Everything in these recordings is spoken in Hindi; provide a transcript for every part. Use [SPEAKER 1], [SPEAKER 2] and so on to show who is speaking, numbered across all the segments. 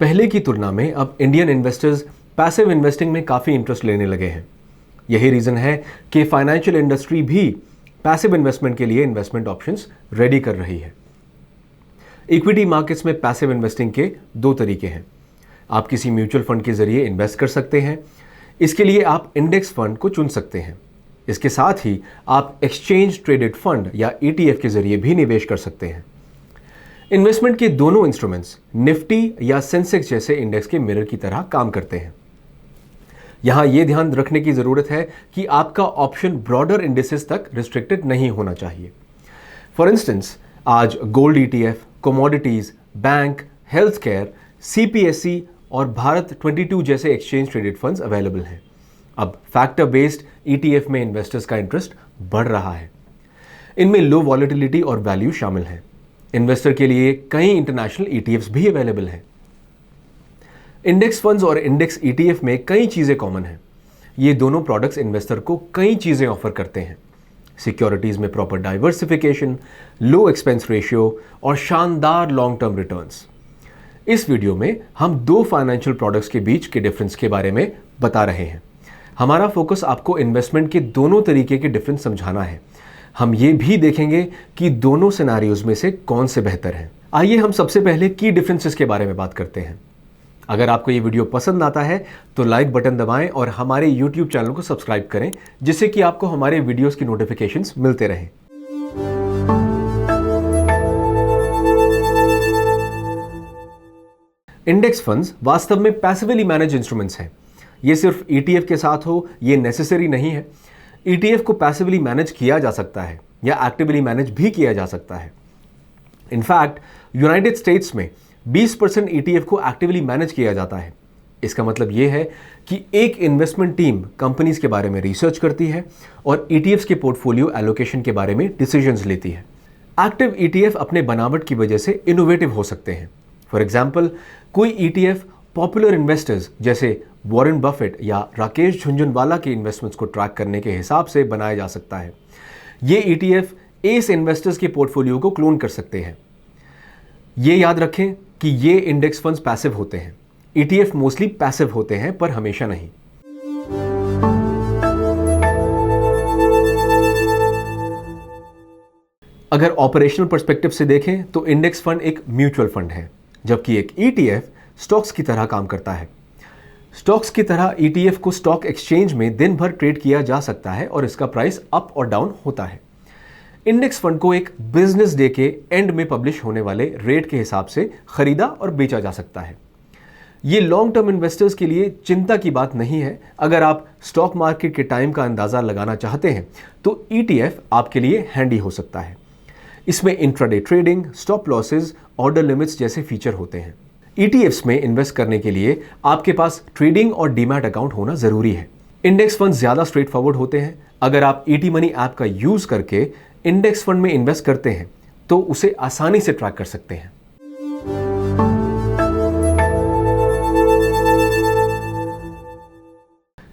[SPEAKER 1] पहले की तुलना में अब इंडियन इन्वेस्टर्स पैसिव इन्वेस्टिंग में काफ़ी इंटरेस्ट लेने लगे हैं। यही रीज़न है कि फाइनेंशियल इंडस्ट्री भी पैसिव इन्वेस्टमेंट के लिए इन्वेस्टमेंट ऑप्शंस रेडी कर रही है। इक्विटी मार्केट्स में पैसिव इन्वेस्टिंग के दो तरीके हैं। आप किसी म्यूचुअल फंड के जरिए इन्वेस्ट कर सकते हैं। इसके लिए आप इंडेक्स फंड को चुन सकते हैं। इसके साथ ही आप एक्सचेंज ट्रेडेड फंड या ETF के जरिए भी निवेश कर सकते हैं। इन्वेस्टमेंट के दोनों इंस्ट्रूमेंट्स निफ्टी या सेंसेक्स जैसे इंडेक्स के मिरर की तरह काम करते हैं। यहां यह ध्यान रखने की जरूरत है कि आपका ऑप्शन ब्रॉडर इंडिसेस तक रिस्ट्रिक्टेड नहीं होना चाहिए। फॉर इंस्टेंस, आज gold ETF, commodities, bank, health care, CPSE और भारत 22 जैसे एक्सचेंज ट्रेडेड फंड्स अवेलेबल हैं। अब फैक्टर बेस्ड ETF में इन्वेस्टर्स का इंटरेस्ट बढ़ रहा है। इनमें लो वॉलेटिलिटी और वैल्यू शामिल है। इन्वेस्टर के लिए कई इंटरनेशनल ETFs भी अवेलेबल हैं। इंडेक्स फंड्स और इंडेक्स ETF में कई चीजें कॉमन हैं। ये दोनों प्रोडक्ट्स इन्वेस्टर को कई चीजें ऑफर करते हैं। सिक्योरिटीज में प्रॉपर डाइवर्सिफिकेशन, लो एक्सपेंस रेशियो और शानदार लॉन्ग टर्म रिटर्न्स। इस वीडियो में हम दो फाइनेंशियल प्रोडक्ट्स के बीच के डिफरेंस के बारे में बता रहे हैं। हमारा फोकस आपको इन्वेस्टमेंट के दोनों तरीके के डिफरेंस समझाना है। हम ये भी देखेंगे कि दोनों सिनेरियोज में से कौन से बेहतर हैं। आइए हम सबसे पहले की डिफरेंसेस के बारे में बात करते हैं। अगर आपको ये वीडियो पसंद आता है तो लाइक बटन दबाएं और हमारे YouTube चैनल को सब्सक्राइब करें, जिससे कि आपको हमारे वीडियोस की नोटिफिकेशंस मिलते रहें। इंडेक्स फंड्स वास्तव में पैसिवली मैनेज इंस्ट्रूमेंट्स हैं। ये सिर्फ ETF के साथ हो ये नेसेसरी नहीं है। ETF को पैसिवली मैनेज किया जा सकता है या एक्टिवली मैनेज भी किया जा सकता है। इनफैक्ट यूनाइटेड स्टेट्स में 20% ETF को एक्टिवली मैनेज किया जाता है। इसका मतलब यह है कि एक इन्वेस्टमेंट टीम कंपनीज के बारे में रिसर्च करती है और ETFs के पोर्टफोलियो एलोकेशन के बारे में डिसीजंस लेती है। एक्टिव ETF अपने बनावट की वजह से इनोवेटिव हो सकते हैं। फॉर एग्जाम्पल, कोई ETF पॉपुलर इन्वेस्टर्स जैसे वॉरेन बफेट या राकेश झुंझुनवाला के इन्वेस्टमेंट्स को ट्रैक करने के हिसाब से बनाया जा सकता है। ये ETF एस इन्वेस्टर्स के पोर्टफोलियो को क्लोन कर सकते हैं। ये याद रखें कि ये इंडेक्स फंड्स पैसिव होते हैं। ETF मोस्टली पैसिव होते हैं, पर हमेशा नहीं। अगर ऑपरेशनल पर्सपेक्टिव से देखें तो इंडेक्स फंड एक म्यूचुअल फंड है, जबकि एक ETF स्टॉक्स की तरह काम करता है। स्टॉक्स की तरह ETF को स्टॉक एक्सचेंज में दिन भर ट्रेड किया जा सकता है और इसका प्राइस अप और डाउन होता है। इंडेक्स फंड को एक बिजनेस डे के एंड में पब्लिश होने वाले रेट के हिसाब से खरीदा और बेचा जा सकता है। ये लॉन्ग टर्म इन्वेस्टर्स के लिए चिंता की बात नहीं है। अगर आप स्टॉक मार्केट के टाइम का अंदाजा लगाना चाहते हैं तो ETF आपके लिए हैंडी हो सकता है। इसमें intraday trading, stop losses, order limits जैसे फीचर होते हैं। ETFs में इन्वेस्ट करने के लिए आपके पास ट्रेडिंग और डीमैट अकाउंट होना जरूरी है। इंडेक्स फंड ज्यादा स्ट्रेट फॉरवर्ड होते हैं। अगर आप ET मनी ऐप का यूज करके इंडेक्स फंड में इन्वेस्ट करते हैं तो उसे आसानी से ट्रैक कर सकते हैं।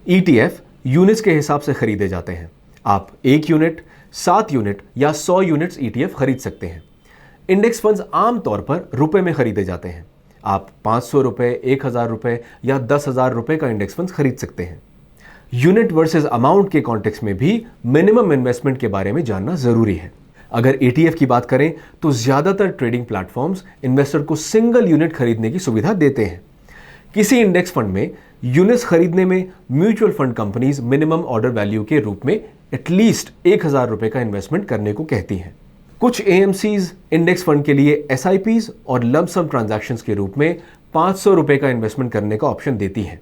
[SPEAKER 1] ETF यूनिट्स के हिसाब से खरीदे जाते हैं। आप 1 यूनिट, 7 यूनिट या 100 यूनिट्स ETF खरीद सकते हैं। इंडेक्स फंड्स आमतौर पर रुपए में खरीदे जाते हैं। आप 500 रुपए, 1000 रुपए या 10,000 रुपए का इंडेक्स फंड्स खरीद सकते हैं। यूनिट वर्सेस अमाउंट के कॉन्टेक्स्ट में भी मिनिमम इन्वेस्टमेंट के बारे में जानना जरूरी है। अगर ETF की बात करें तो ज्यादातर ट्रेडिंग प्लेटफॉर्म्स इन्वेस्टर को सिंगल यूनिट खरीदने की सुविधा देते हैं। किसी इंडेक्स फंड में यूनिट्स खरीदने में mutual fund companies minimum order value के रूप में एटलीस्ट 1000 रुपए का इन्वेस्टमेंट करने को कहती हैं। कुछ AMCs इंडेक्स फंड के लिए SIPs और लंप सम ट्रांजैक्शंस के रूप में 500 रुपए का इन्वेस्टमेंट करने का ऑप्शन देती हैं।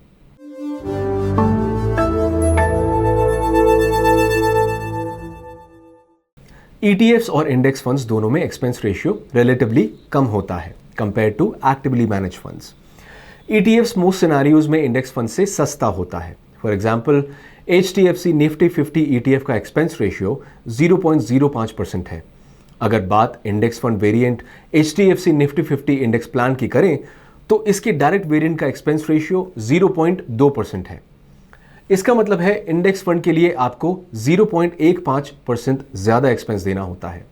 [SPEAKER 1] ETFs और इंडेक्स फंड्स दोनों में एक्सपेंस रेशियो रिलेटिवली कम होता है compare to actively manage funds. ETFs most scenarios में इंडेक्स फंड से सस्ता होता है। For example, HDFC Nifty 50 ETF का एक्सपेंस रेशियो 0.05% है। अगर बात index fund variant HDFC Nifty 50 index plan की करें तो इसके डायरेक्ट वेरिएंट का एक्सपेंस रेशियो 0.2% है। इसका मतलब है इंडेक्स फंड के लिए आपको 0.15% ज्यादा एक्सपेंस देना होता है।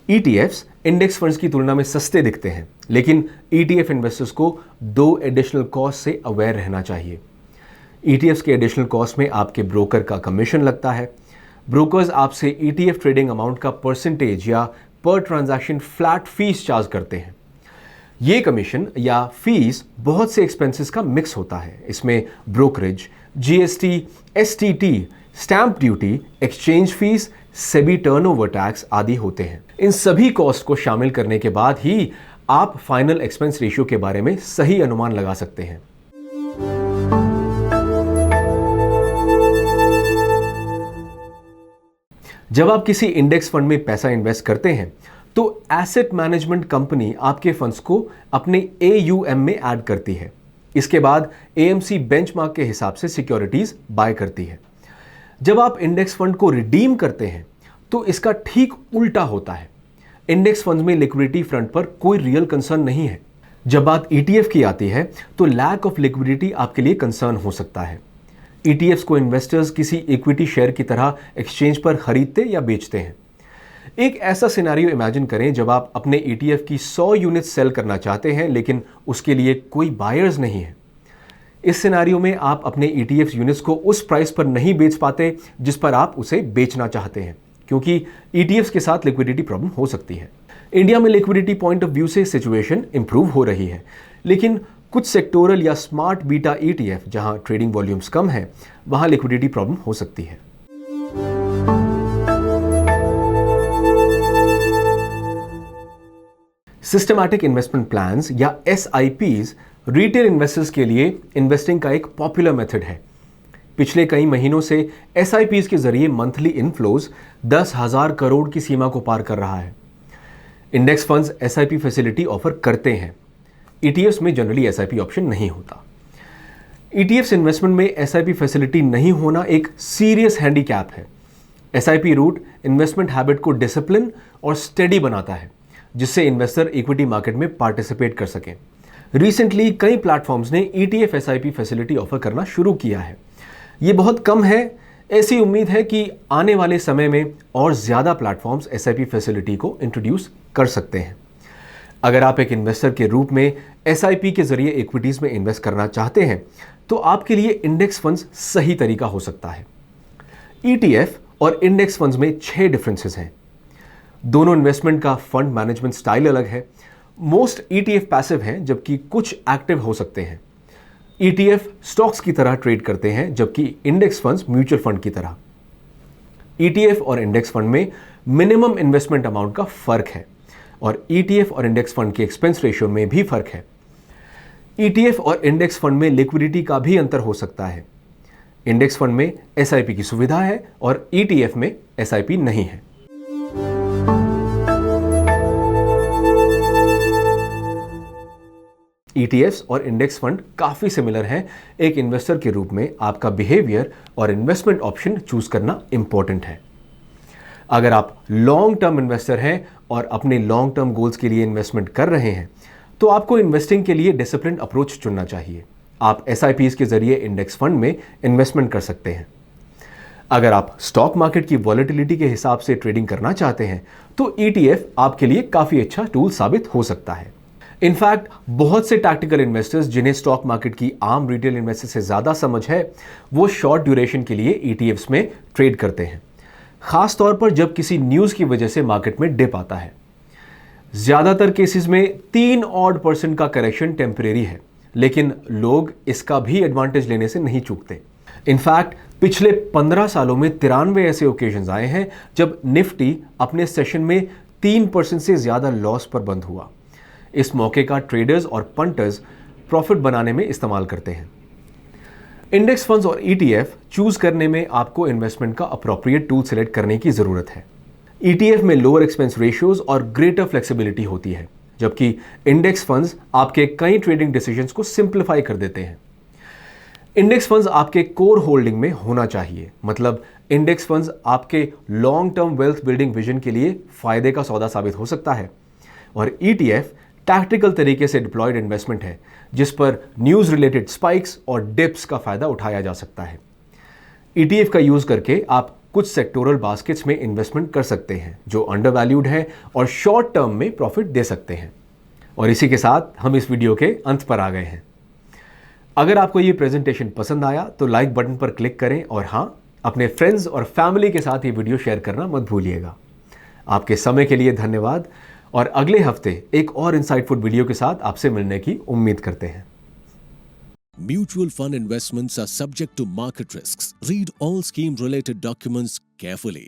[SPEAKER 1] ETFs इंडेक्स फंड्स की तुलना में सस्ते दिखते हैं, लेकिन ETF इन्वेस्टर्स को 2 एडिशनल कॉस्ट से अवेयर रहना चाहिए। ETFs के एडिशनल कॉस्ट में आपके ब्रोकर का कमीशन लगता है। ब्रोकर्स आपसे ETF ट्रेडिंग अमाउंट का परसेंटेज या पर ट्रांजैक्शन फ्लैट फीस चार्ज करते हैं। ये कमीशन या फीस बहुत से एक्सपेंसेस का मिक्स होता है। इसमें brokerage, GST, STT, stamp duty, exchange fees, SEBI turnover tax आदि होते हैं। इन सभी कॉस्ट को शामिल करने के बाद ही आप फाइनल एक्सपेंस रेशियो के बारे में सही अनुमान लगा सकते हैं। जब आप किसी इंडेक्स फंड में पैसा इन्वेस्ट करते हैं तो एसेट मैनेजमेंट कंपनी आपके फंड्स को अपने AUM में ऐड करती है। इसके बाद AMC बेंचमार्क के हिसाब से सिक्योरिटीज बाय करती है। जब आप इंडेक्स फंड को रिडीम करते हैं तो इसका ठीक उल्टा होता है। इंडेक्स फंड में लिक्विडिटी फ्रंट पर कोई रियल कंसर्न नहीं है। जब बात ETF की आती है तो लैक ऑफ लिक्विडिटी आपके लिए कंसर्न हो सकता है। ETFs को इन्वेस्टर्स किसी इक्विटी शेयर की तरह एक्सचेंज पर खरीदते या बेचते हैं। एक ऐसा सिनेरियो इमेजिन करें जब आप अपने ETF की 100 यूनिट सेल करना चाहते हैं, लेकिन उसके लिए कोई बायर्स नहीं है। इस सिनेरियो में आप अपने ETF यूनिट्स को उस प्राइस पर नहीं बेच पाते जिस पर आप उसे बेचना चाहते हैं, क्योंकि ETFs के साथ लिक्विडिटी प्रॉब्लम हो सकती है। इंडिया में लिक्विडिटी पॉइंट ऑफ व्यू से सिचुएशन इंप्रूव हो रही है, लेकिन कुछ सेक्टोरल या स्मार्ट बीटा ETF जहां ट्रेडिंग वॉल्यूम्स कम है, वहां लिक्विडिटी प्रॉब्लम हो सकती है। सिस्टमैटिक इन्वेस्टमेंट प्लान्स या SIPs रिटेल इन्वेस्टर्स के लिए इन्वेस्टिंग का एक पॉपुलर मेथड है। पिछले कई महीनों से SIPs के जरिए मंथली इनफ्लोज 10,000 करोड़ की सीमा को पार कर रहा है। Index funds SIP facility offer करते हैं। ETFs में जनरली SIP ऑप्शन नहीं होता। ETFs इन्वेस्टमेंट में SIP फैसिलिटी नहीं होना एक सीरियस हैंडीकैप है। SIP रूट इन्वेस्टमेंट हैबिट को डिसिप्लिन और स्टेडी बनाता है, जिससे इन्वेस्टर इक्विटी मार्केट में पार्टिसिपेट कर सकें। रिसेंटली कई प्लेटफॉर्म्स ने ETF SIP फैसिलिटी ऑफर करना शुरू किया है। ये बहुत कम है। ऐसी उम्मीद है कि आने वाले समय में और ज़्यादा प्लेटफॉर्म्स SIP फैसिलिटी को इंट्रोड्यूस कर सकते हैं। अगर आप एक इन्वेस्टर के रूप में SIP के जरिए इक्विटीज़ में इन्वेस्ट करना चाहते हैं तो आपके लिए इंडेक्स फंड्स सही तरीका हो सकता है। ETF और इंडेक्स फंड्स में 6 डिफरेंसेस हैं। दोनों इन्वेस्टमेंट का फंड मैनेजमेंट स्टाइल अलग है। मोस्ट ETF पैसिव हैं, जबकि कुछ एक्टिव हो सकते हैं। ETF स्टॉक्स की तरह ट्रेड करते हैं, जबकि इंडेक्स फंड्स म्यूचुअल फंड की तरह। ETF और इंडेक्स फंड में मिनिमम इन्वेस्टमेंट अमाउंट का फर्क है और ETF और इंडेक्स फंड के एक्सपेंस रेशियो में भी फर्क है। ETF और इंडेक्स फंड में लिक्विडिटी का भी अंतर हो सकता है। इंडेक्स फंड में SIP की सुविधा है और ETF में SIP नहीं है। ETFs और इंडेक्स फंड काफी सिमिलर हैं। एक इन्वेस्टर के रूप में आपका बिहेवियर और इन्वेस्टमेंट ऑप्शन चूज करना इंपॉर्टेंट है। अगर आप लॉन्ग टर्म इन्वेस्टर हैं और अपने लॉन्ग टर्म गोल्स के लिए इन्वेस्टमेंट कर रहे हैं तो आपको इन्वेस्टिंग के लिए डिसिप्लिन अप्रोच चुनना चाहिए। आप SIPs के जरिए इंडेक्स फंड में इन्वेस्टमेंट कर सकते हैं। अगर आप स्टॉक मार्केट की वॉलेटिलिटी के हिसाब से ट्रेडिंग करना चाहते हैं तो ETF आपके लिए काफी अच्छा टूल साबित हो सकता है। इनफैक्ट बहुत से टैक्टिकल इन्वेस्टर्स जिन्हें स्टॉक मार्केट की आम रिटेल इन्वेस्टर से ज्यादा समझ है, वो शॉर्ट ड्यूरेशन के लिए ETFs में ट्रेड करते हैं, खास तौर पर जब किसी न्यूज की वजह से मार्केट में डिप आता है। ज्यादातर केसेस में 3% का करेक्शन टेम्परेरी है, लेकिन लोग इसका भी एडवांटेज लेने से नहीं चूकते। इनफैक्ट पिछले 15 सालों में 93 ऐसे ओकेजन्स आए हैं जब निफ्टी अपने सेशन में 3% से ज्यादा लॉस पर बंद हुआ। इस मौके का ट्रेडर्स और पंटर्स प्रॉफिट बनाने में इस्तेमाल करते हैं। इंडेक्स फंड्स और ETF चूज करने में आपको इन्वेस्टमेंट का अप्रोप्रिएट टूल सेलेक्ट करने की जरूरत है। ETF में लोअर एक्सपेंस रेशियोज और ग्रेटर फ्लेक्सिबिलिटी होती है, जबकि इंडेक्स फंड्स आपके कई ट्रेडिंग डिसीजंस को सिंप्लीफाई कर देते हैं। इंडेक्स फंड्स आपके कोर होल्डिंग में होना चाहिए, मतलब इंडेक्स फंड्स आपके long term wealth building vision के लिए फायदे का सौदा साबित हो सकता है और ETF टैक्टिकल तरीके से डिप्लॉयड इन्वेस्टमेंट है जिस पर न्यूज रिलेटेड स्पाइक्स और डिप्स का फायदा उठाया जा सकता है। ETF का यूज करके आप कुछ सेक्टोरल बास्केट्स में इन्वेस्टमेंट कर सकते हैं जो अंडर वैल्यूड है और शॉर्ट टर्म में प्रॉफिट दे सकते हैं। और इसी के साथ हम इस वीडियो के अंत पर आ गए हैं। अगर आपको ये प्रेजेंटेशन पसंद आया तो लाइक बटन पर क्लिक करें और हाँ, अपने फ्रेंड्स और फैमिली के साथ ये वीडियो शेयर करना मत भूलिएगा। आपके समय के लिए धन्यवाद और अगले हफ्ते एक और इंसाइटफुल वीडियो के साथ आपसे मिलने की उम्मीद करते हैं।
[SPEAKER 2] Mutual fund investments are subject to market risks. Read all scheme related documents carefully.